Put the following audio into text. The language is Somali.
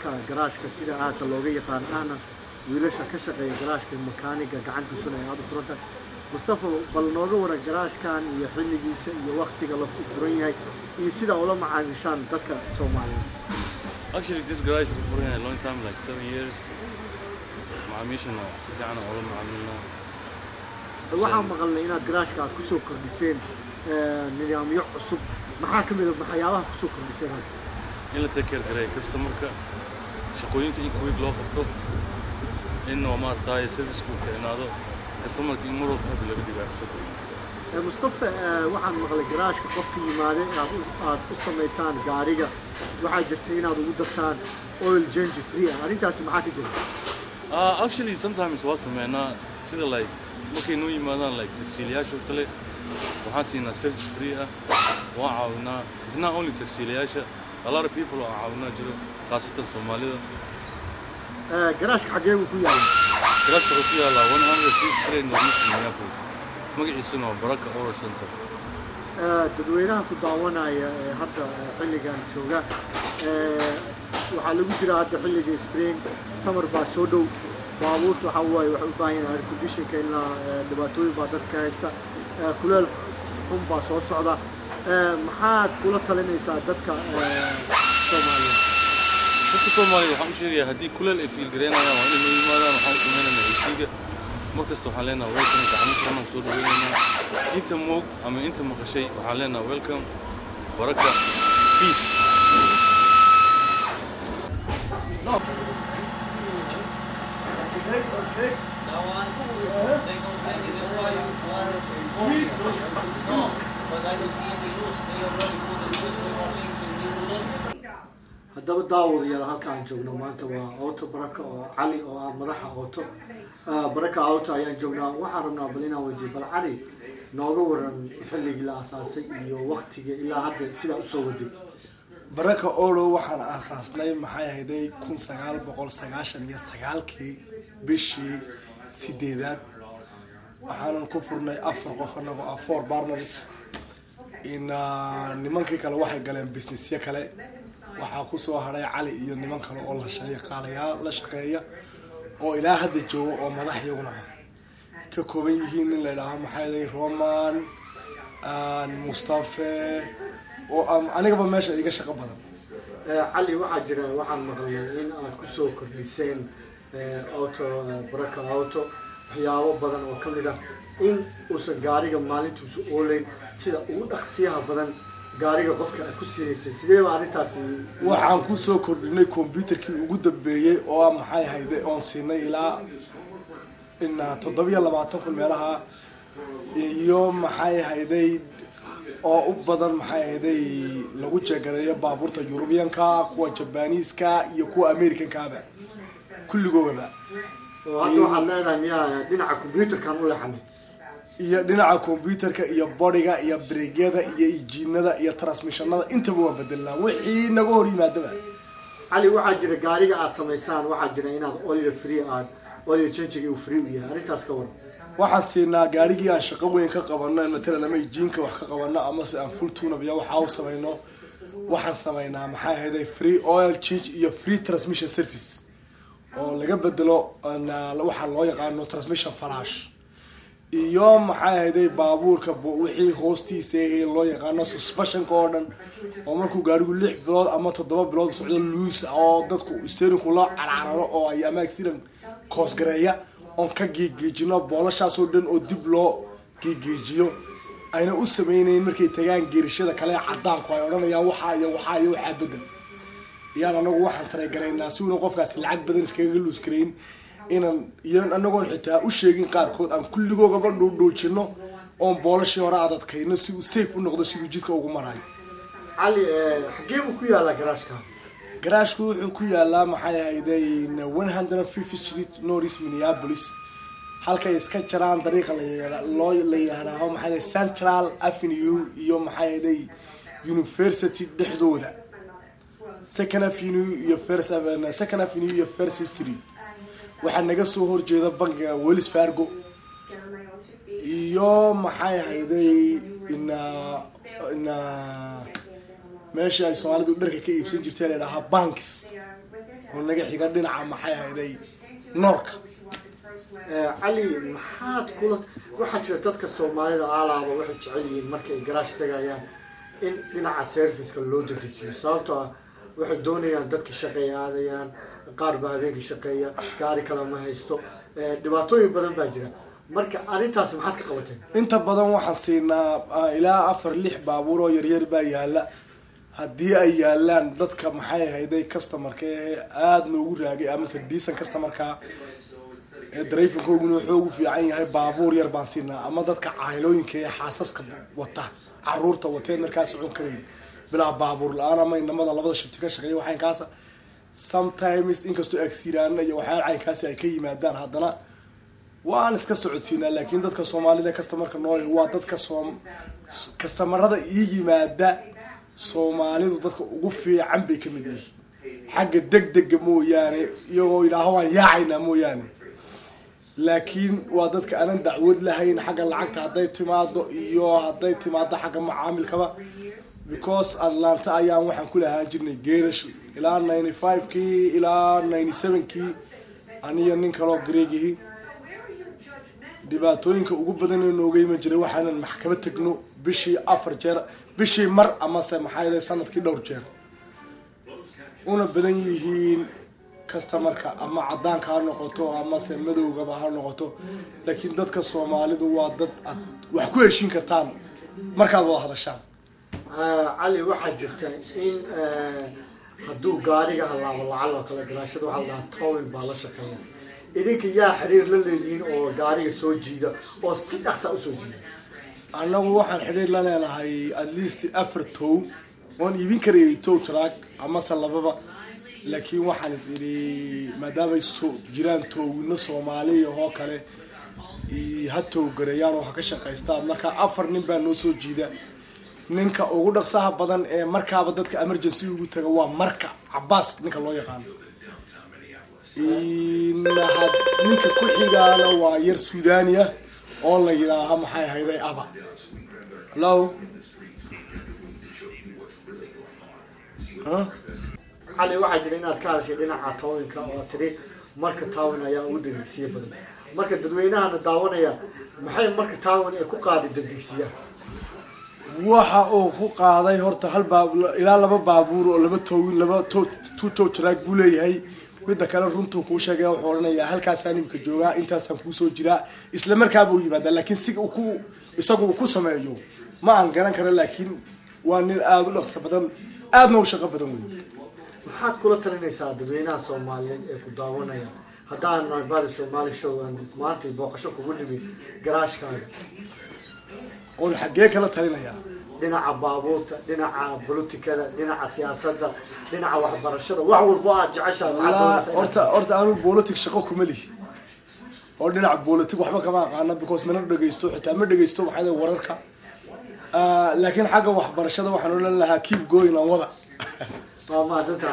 dadka garaashka sida aadka looga yaqaan ahna wiilasha ka shaqeeya garaashka makaaniga gacantiisuna ay aad u furan tahay Mustafa bal nooga waran garaashkan iyo xilligiisa iyo waqtiga la furan yahay iyo sida ula macaamishaan dadka Soomaaliyeed. Actually this garage was for a long time, like 7 years. macaamiishana si fiican oo macaamilna waxaan maqalnay inaad garaashka aad ku soo kordhiseen nidaamyo cusub maxaa ka mid ah waxyaabaha ku soo kordhiseen in la take care garay customerka shaqooyinka in kuwig loo qabto in oo maartay service ku fiicnaado customerka in mar walba laga dhigaa Mustafa waxaan maqlay garaashka qofka yimaade aad u sameysaan gaariga waxaa jirtay inaad ugu dartaan oil change free arrintaasi maxaa ka jira actually sometimes was sameena sida like markay noo yimaadaan like taxiliyaasha kale waxaan siinaa service free waa caawinaa it's not only taxiliyaasha a lot of people are caawinaa jiro qaasatan Soomaalida garaashka xagee uu ku yaala garaashka wuxuu ku yaala 103 North Minneapolis magaciisuna waa Baraka Auto Center dadweynaha ku daawanaya hadda xilligan jooga waxaa lagu jira hadda xilliga spring summer baa soo dhow baabuurta waxa waaye wax u baahan yahay air conditionka in la dhibaatooyin baa dadka haysta kuleel xun baa soo socda maxaad kula talinaysaa dadka Soomaaliyeed waxaan u sheegayaa haddii kuleel ay fiil gareynayaan waa inay yimaadaan waxaan u samaynaynaa heshiiga markasta waxaan leenahay welcome gacmo soo dhaweynaynaa inta moog ama inta maqashay waxaan leenahay welcome baraka peace Okay. Now they complain that's why you no, but I don't see any loose. They already put the new links and new loose. haddaba daawadayaal halkaan joogno maanta waa Auto Baraka oo Cali oo ah madaxa Auto Baraka Auto ayaan joognaa waxaan rabnaa bal inaan weydiiyo bal Cali nooga waran xilligii la aasaasay iyo waqtiga ilaa hadda sida u soo waday Baraka Auto waxaan aasaasnay maxay ahayd 1999kii bishii 8aad waxaan ku furnay 4 qof anagoo 4 partners in nimankii kale waxay galeen businessya kale waxaa ku soo haray Cali iyo niman kale oo la shaqeeya oo ilaa hadda joogo oo madaxyaguna ka kooban yihiin in la yiraahdo maxay Roman Mustafa oo anigaba meesha iga shaqo badan Cali waxaa jira waxaan maqlay in aad ku soo kordhiseen Auto Baraka Auto waxyaabo badan oo kamid ah in uusan gaariga maalintiisu ooleyn sida ugu dhaqsiyaha badan gaariga qofka aad ku siineysay sidee baa arrintaasi waxaan ku soo kordhinay computerkii ugu dambeeyay oo maxay ahayd oon siinay ilaa in 720 meelaha iyo maxay ahayd oo u badan maxay ahayd lagu jeegareeyo baabuurta Europeanka kuwa Japanese-ka iyo kuwa American-ka kulligooda hadda waxaad leedahay miyaa dhinaca computerkan u leexanay iyo dhinaca computerka iyo bodiga iyo brake-yada iyo engine-nada iyo transmission-nada intaba waan bedelnaa wixii naga hor yimaadaba Cali waxaa jira gaariga aad sameysaan waxaa jira inaad oil free oil change uu free u yahay arrintaas ka waran waxaan siinaa gaarigii aan shaqo weyn ka qabanno mesela ama engine-ka wax ka qabanno ama si aan full tune-up iyo waxa uu sameeyno waxaan sameynaa maxay ahayd free oil change iyo free transmission service oo laga bedelo waxa loo yaqaan transmission flash iyo maxay ahayd baabuurka wixii hoostiisa loo yaqaan suspension-ka oo dhan oo markuu gaarigu 6 bilood ama 7 bilood socdo loose oo dadku steering-ku la carcararo oo ay ama accident cause gareeya on ka geejino boolashaas oo dhan oo dib loo geejiyo ayna u sameeyeen markay tagaan geerishada kale cadaanku ay oranayaan waxa bedel iyaan anagu waxaan tareegaraynaa si uu qofkaas lacag badan iskaga luus kareyn inaan iyaan anagu xitaa u sheegin qaarkood aan kulligooga dhuujino oo boolashii hore adadkayna si uu safe u noqdo sidoo jidka ugu marayo Cali xagee uu ku yaala garaashka garaashku wuxuu ku yaalaa maxay ahayd 150th Street North Minneapolis halka iska jiraan dariiqa la yiraahdo maxay Central Avenue iyo maxay University dhexdooda Second Avenue iyo First Street waxa naga soo horjeeda bangiga Wells Fargo iyo maxay ahayd in meesha ay Soomaalidu dharka ka iibsan jirtay leedahay banks oo naga xiga dhinaca maxay ahayday noorka. cali maxaad kula waxaa jira dadka soomaalida alaaba waxay jecel yihiin marka ay garaash tagayaan in dhinaca serviceka loo dedejiyo sababtoo ah waxay doonayaan dadka shaqeeya aadayaan qaar baa habeenkii shaqeeya gaari kale ma haysto dhibaatooyin badan baa jira marka arrintaasi maxaad ka qabateen? inta badan waxaan siinaa ilaa 4-6 baabuur oo yaryar baa yaala haddii ay yaalaan dadka maxay ahayday customerka aad noogu raagay ama decent customerka drivingkooguna wuxuu ugu fiican yahay baabuur yar baan siinaa ama dadka caylooyinka ee xaasaska wata caruurta wateen markaa socon karayn bilaa baabuur la-aan ama inamada labada shifti ka shaqeeya waxaynkaasa sometimes inkastoo agsiraana iyo waxyaala caynkaasi ay ka yimaadaan haddana waan iska socodsiinaa laakiin dadka soomaalida customerka nool waa dadka customerada ii yimaada soomaalidu dadka ugu fiican bay ka mid yihiin xagga degdega mooyaane iyagoo idhaaho waan yaacaynaa mooyaane laakiin waa dadka aanan dacwad lahayn xagga lacagta hadday timaado iyo hadday timaado xagga macaamilkaba because Atlanta ayaan waxaan ku lahaan jirnay geerash ilaa 95kii ilaa 97kii aniyo nin kaloo Greegihi dhibaatooyinka ugu badan ee nooga iman jiray waxaanan maxkamad tagno bishii 4 jeer bishii mar ama se maxay sanadkii dhowr jeer una badan yihiin customerka ama cadaanka ha noqoto ama se madowgaba ha noqoto laakiin dadka Soomaalidu waa dad wax ku heshin kartaan markaad wada hadashaan. cali waxaa jirta in hadduu gaariga halaabo lacag kala garaashada waxaa la towin baa la shaqeeya idinka yaa xiriir la leeyihiin oo gaariga soo jiida oo si dhaqsa u soo jiida? annagu waxaan xiriir la leenahay at least 4 tow oon iibin karayay tow truck ama salababa laakiin waxaan isiri maadaama ay soo jiraan towna Soomaaliya oo kale hatoo gareeyaan oo ka shaqeystaan marka 4 nin baa noo soo jiida ninka ugu dhaqsaha badan ee markaaba dadka emergency ugu taga waa marka Abbas ninka loo yaqaan ninka ku xigaana waa yar Suudaaniya oo la yiraahdo maxay hayday aba hello cali waxaa jira inaad ka hadashay dhinaca towinka oo tiri marka towin ayaa ugu degdegsiya badan marka dadweynahana daawanaya maxay marka towin ay ku qaaday degdegsiya? waxa uu ku qaaday horta hal baabuur ilaa 2 baabuur oo 2 towin 2 tow truck buu leeyahay midda kale runtuu kuu sheegay wuxuu oranayaa halkaasaan imika joogaa intaasaan kuu soo jiraa isla markaaba uu yimaada laakiin si uu isagu ku sameeyo ma aan garan karo laakiin waa nin aad u dhaqso badan aadna u shaqo badan weey. maxaad kula talinaysaa dadweynaha Soomaaliyeed ee ku daawanaya haddaan naagbaada Soomaali show aan maanta booqasho kugu dhimi garaashkaaga oo xagee kala talinaya dhinaca baabuurta dhinaca politikada dhinaca siyaasadda dhinaca waxbarashada wax walba aad jeceshahay? horta aanu politics shaqo kuma lihi oo dhinaca politics waxba kama aqaana because mana dhageysto xitaa ma dhageysto waxay wararka laakiin xagga waxbarashada waxaan oran lahaa keep going on wada. ما زلت